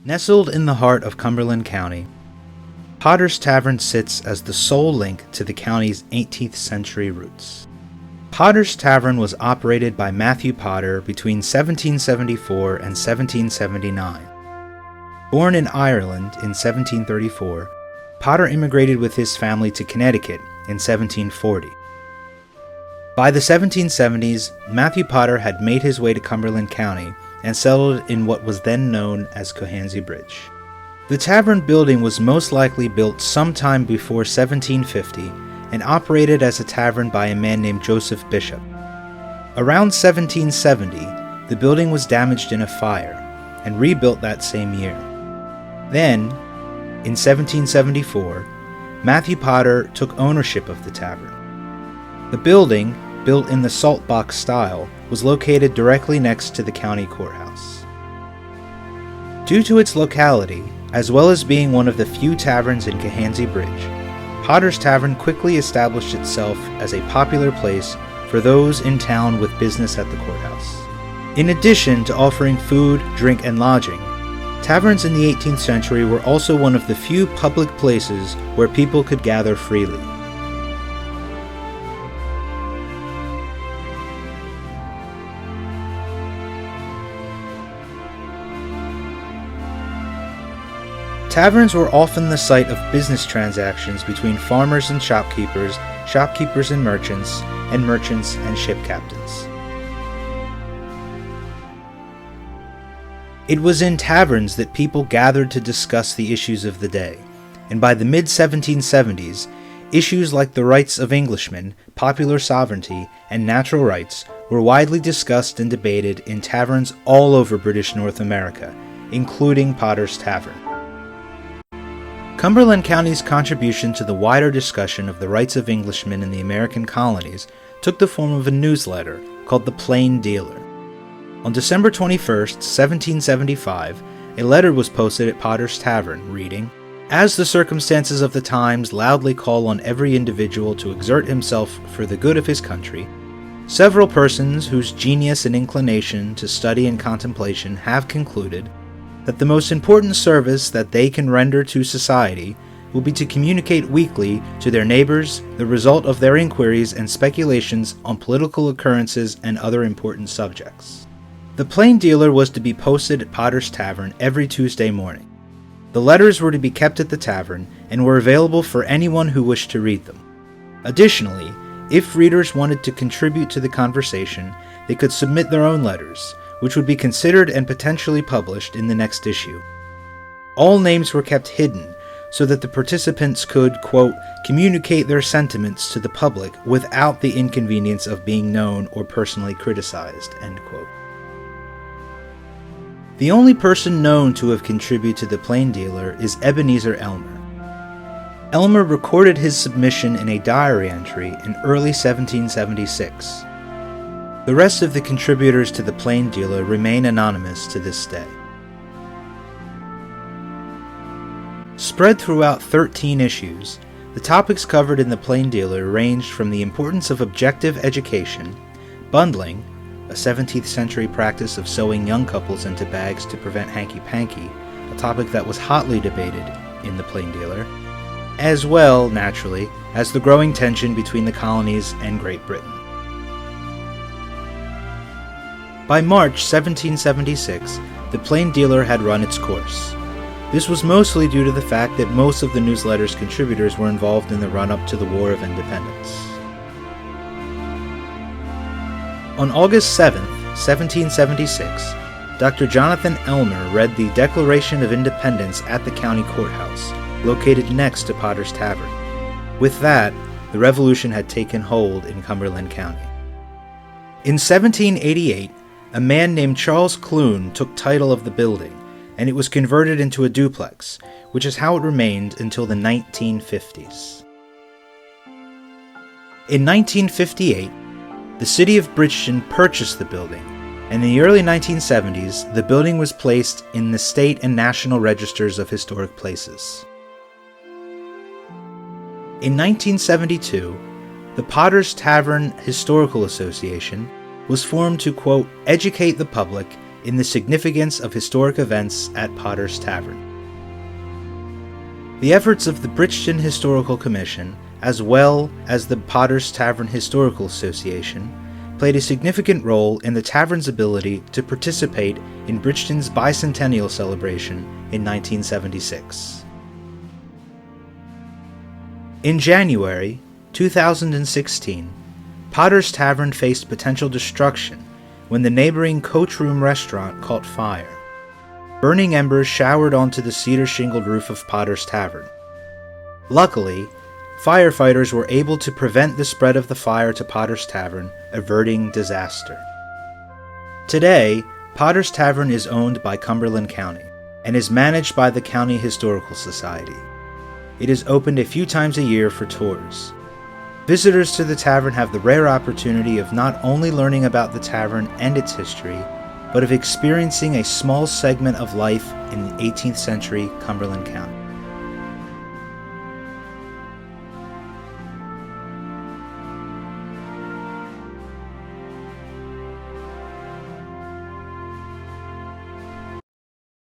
Nestled in the heart of Cumberland County, Potter's Tavern sits as the sole link to the county's 18th century roots. Potter's Tavern was operated by Matthew Potter between 1774 and 1779. Born in Ireland in 1734, Potter immigrated with his family to Connecticut in 1740. By the 1770s, Matthew Potter had made his way to Cumberland County and settled in what was then known as Cohansey Bridge. The tavern building was most likely built sometime before 1750 and operated as a tavern by a man named Joseph Bishop. Around 1770, the building was damaged in a fire and rebuilt that same year. Then, in 1774, Matthew Potter took ownership of the tavern. The building, built in the salt box style, was located directly next to the county courthouse. Due to its locality, as well as being one of the few taverns in Cohansey Bridge, Potter's Tavern quickly established itself as a popular place for those in town with business at the courthouse. In addition to offering food, drink, and lodging, taverns in the 18th century were also one of the few public places where people could gather freely. Taverns were often the site of business transactions between farmers and shopkeepers, shopkeepers and merchants and ship captains. It was in taverns that people gathered to discuss the issues of the day, and by the mid-1770s, issues like the rights of Englishmen, popular sovereignty, and natural rights were widely discussed and debated in taverns all over British North America, including Potter's Tavern. Cumberland County's contribution to the wider discussion of the rights of Englishmen in the American colonies took the form of a newsletter called The Plain Dealer. On December 21, 1775, a letter was posted at Potter's Tavern reading, "As the circumstances of the times loudly call on every individual to exert himself for the good of his country, several persons whose genius and inclination to study and contemplation have concluded that the most important service that they can render to society will be to communicate weekly to their neighbors the result of their inquiries and speculations on political occurrences and other important subjects." The Plain Dealer was to be posted at Potter's Tavern every Tuesday morning. The letters were to be kept at the tavern and were available for anyone who wished to read them. Additionally, if readers wanted to contribute to the conversation, they could submit their own letters, which would be considered and potentially published in the next issue. All names were kept hidden so that the participants could, quote, communicate their sentiments to the public without the inconvenience of being known or personally criticized, end quote. The only person known to have contributed to the Plain Dealer is Ebenezer Elmer. Elmer recorded his submission in a diary entry in early 1776. The rest of the contributors to the Plain Dealer remain anonymous to this day. Spread throughout 13 issues, the topics covered in the Plain Dealer ranged from the importance of objective education, bundling, a 17th century practice of sewing young couples into bags to prevent hanky-panky, a topic that was hotly debated in the Plain Dealer, as well, naturally, as the growing tension between the colonies and Great Britain. By March 1776, the Plain Dealer had run its course. This was mostly due to the fact that most of the newsletter's contributors were involved in the run-up to the War of Independence. On August 7, 1776, Dr. Jonathan Elmer read the Declaration of Independence at the county courthouse, located next to Potter's Tavern. With that, the Revolution had taken hold in Cumberland County. In 1788, a man named Charles Clune took title of the building, and it was converted into a duplex, which is how it remained until the 1950s. In 1958, the city of Bridgeton purchased the building, and in the early 1970s, the building was placed in the state and national registers of historic places. In 1972, the Potter's Tavern Historical Association was formed to, quote, educate the public in the significance of historic events at Potter's Tavern. The efforts of the Bridgeton Historical Commission, as well as the Potter's Tavern Historical Association, played a significant role in the tavern's ability to participate in Bridgeton's bicentennial celebration in 1976. In January 2016, Potter's Tavern faced potential destruction when the neighboring Coach Room restaurant caught fire. Burning embers showered onto the cedar-shingled roof of Potter's Tavern. Luckily, firefighters were able to prevent the spread of the fire to Potter's Tavern, averting disaster. Today, Potter's Tavern is owned by Cumberland County and is managed by the County Historical Society. It is opened a few times a year for tours. Visitors to the tavern have the rare opportunity of not only learning about the tavern and its history, but of experiencing a small segment of life in 18th century Cumberland County.